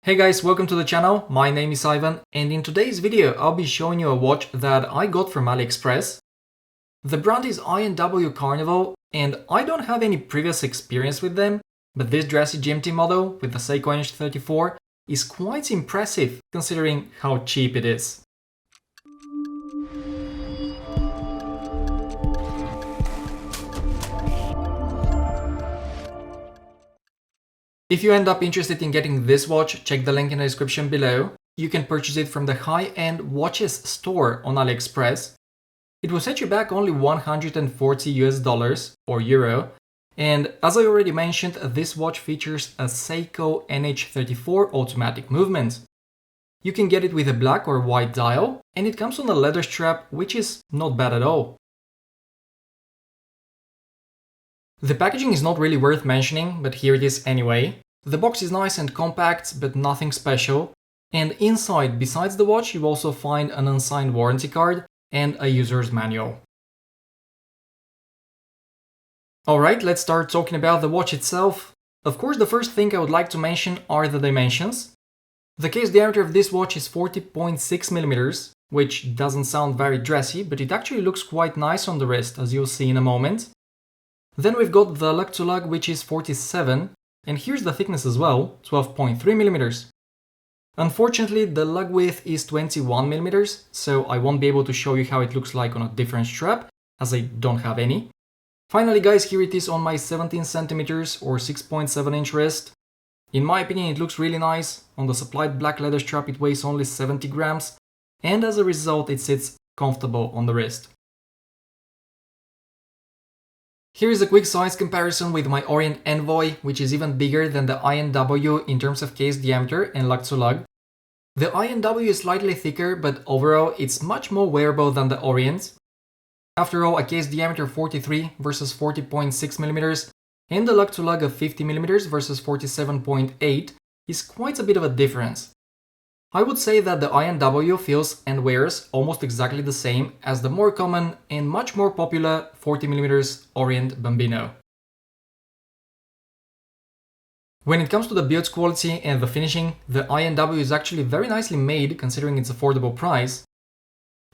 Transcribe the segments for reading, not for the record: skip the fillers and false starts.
Hey guys, welcome to the channel. My name is Ivan, and in today's video I'll be showing you a watch that I got from Aliexpress. The brand is I&W Carnival, and I don't have any previous experience with them, but this dressy GMT model with the Seiko NH34 is quite impressive considering how cheap it is. If you end up interested in getting this watch, check the link in the description below. You can purchase it from the high-end watches store on Aliexpress. It will set you back only $140 or euro. And as I already mentioned, this watch features a Seiko NH34 automatic movement. You can get it with a black or white dial, and it comes on a leather strap, which is not bad at all. The packaging is not really worth mentioning, but here it is anyway. The box is nice and compact, but nothing special. And inside, besides the watch, you also find an unsigned warranty card and a user's manual. Alright, let's start talking about the watch itself. Of course, the first thing I would like to mention are the dimensions. The case diameter of this watch is 40.6mm, which doesn't sound very dressy, but it actually looks quite nice on the wrist, as you'll see in a moment. Then we've got the lug to lug, which is 47, and here's the thickness as well, 12.3mm. Unfortunately, the lug width is 21mm, so I won't be able to show you how it looks like on a different strap, as I don't have any. Finally guys, here it is on my 17cm or 6.7-inch wrist. In my opinion, it looks really nice. On the supplied black leather strap it weighs only 70 grams, and as a result it sits comfortable on the wrist. Here is a quick size comparison with my Orient Envoy, which is even bigger than the I&W in terms of case diameter and lug to lug. The I&W is slightly thicker, but overall it's much more wearable than the Orient. After all, a case diameter of 43 versus 40.6mm and the lug to lug of 50mm versus 47.8 is quite a bit of a difference. I would say that the I&W feels and wears almost exactly the same as the more common and much more popular 40mm Orient Bambino. When it comes to the build quality and the finishing, the I&W is actually very nicely made considering its affordable price.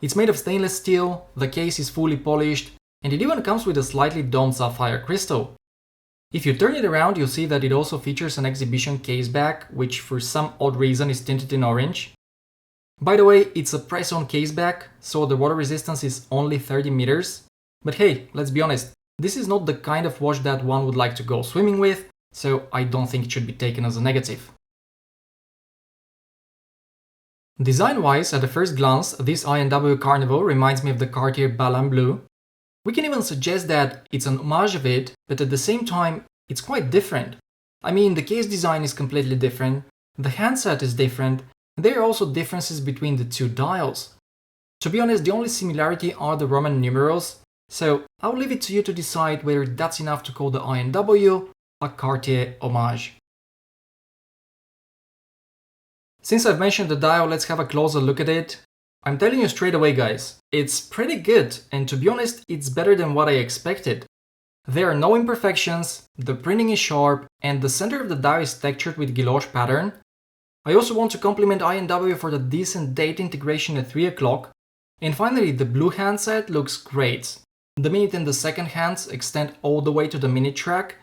It's made of stainless steel, the case is fully polished, and it even comes with a slightly domed sapphire crystal. If you turn it around, you'll see that it also features an exhibition case back, which for some odd reason is tinted in orange. By the way, it's a press-on case back, so the water resistance is only 30 meters. But hey, let's be honest, this is not the kind of watch that one would like to go swimming with, so I don't think it should be taken as a negative. Design-wise, at the first glance, this I&W Carnival reminds me of the Cartier Ballon Bleu. We can even suggest that it's an homage of it, but at the same time, it's quite different. I mean, the case design is completely different, the handset is different, and there are also differences between the two dials. To be honest, the only similarity are the Roman numerals, so I'll leave it to you to decide whether that's enough to call the I&W a Cartier homage. Since I've mentioned the dial, let's have a closer look at it. I'm telling you straight away guys, it's pretty good, and to be honest, it's better than what I expected. There are no imperfections, the printing is sharp, and the center of the dial is textured with guilloche pattern. I also want to compliment I&W for the decent date integration at 3 o'clock. And finally, the blue handset looks great. The minute and the second hands extend all the way to the minute track.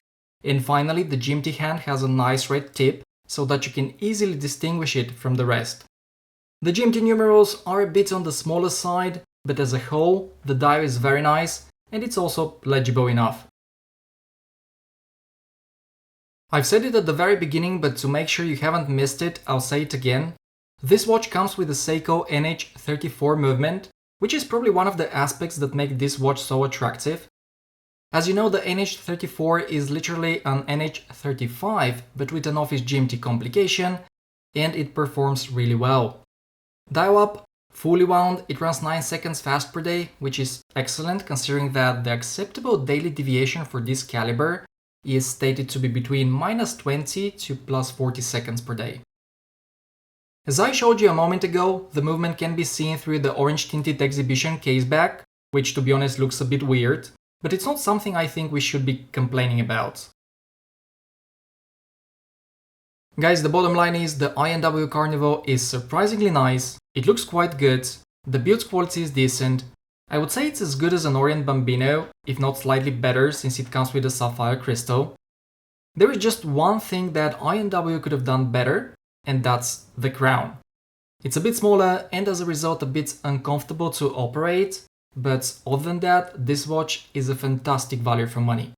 And finally, the GMT hand has a nice red tip, so that you can easily distinguish it from the rest. The GMT numerals are a bit on the smaller side, but as a whole, the dial is very nice and it's also legible enough. I've said it at the very beginning, but to make sure you haven't missed it, I'll say it again. This watch comes with the Seiko NH34 movement, which is probably one of the aspects that make this watch so attractive. As you know, the NH34 is literally an NH35, but with an office GMT complication, and it performs really well. Dial up, fully wound, it runs 9 seconds fast per day, which is excellent considering that the acceptable daily deviation for this caliber is stated to be between -20 to +40 seconds per day. As I showed you a moment ago, the movement can be seen through the orange tinted exhibition case back, which to be honest looks a bit weird, but it's not something I think we should be complaining about. Guys, the bottom line is the I&W Carnival is surprisingly nice, it looks quite good, the build quality is decent. I would say it's as good as an Orient Bambino, if not slightly better since it comes with a sapphire crystal. There is just one thing that I&W could have done better, and that's the crown. It's a bit smaller and as a result a bit uncomfortable to operate, but other than that, this watch is a fantastic value for money.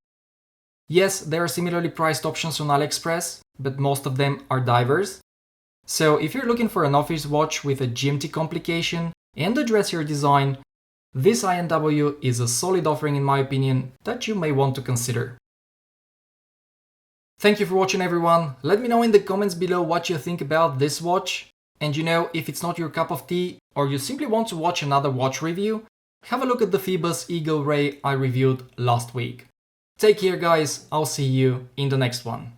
Yes, there are similarly priced options on Aliexpress, but most of them are divers. So if you're looking for an office watch with a GMT complication and a dressier design, this I&W is a solid offering in my opinion that you may want to consider. Thank you for watching everyone, let me know in the comments below what you think about this watch, and if it's not your cup of tea or you simply want to watch another watch review, have a look at the Phoebus Eagle Ray I reviewed last week. Take care guys, I'll see you in the next one.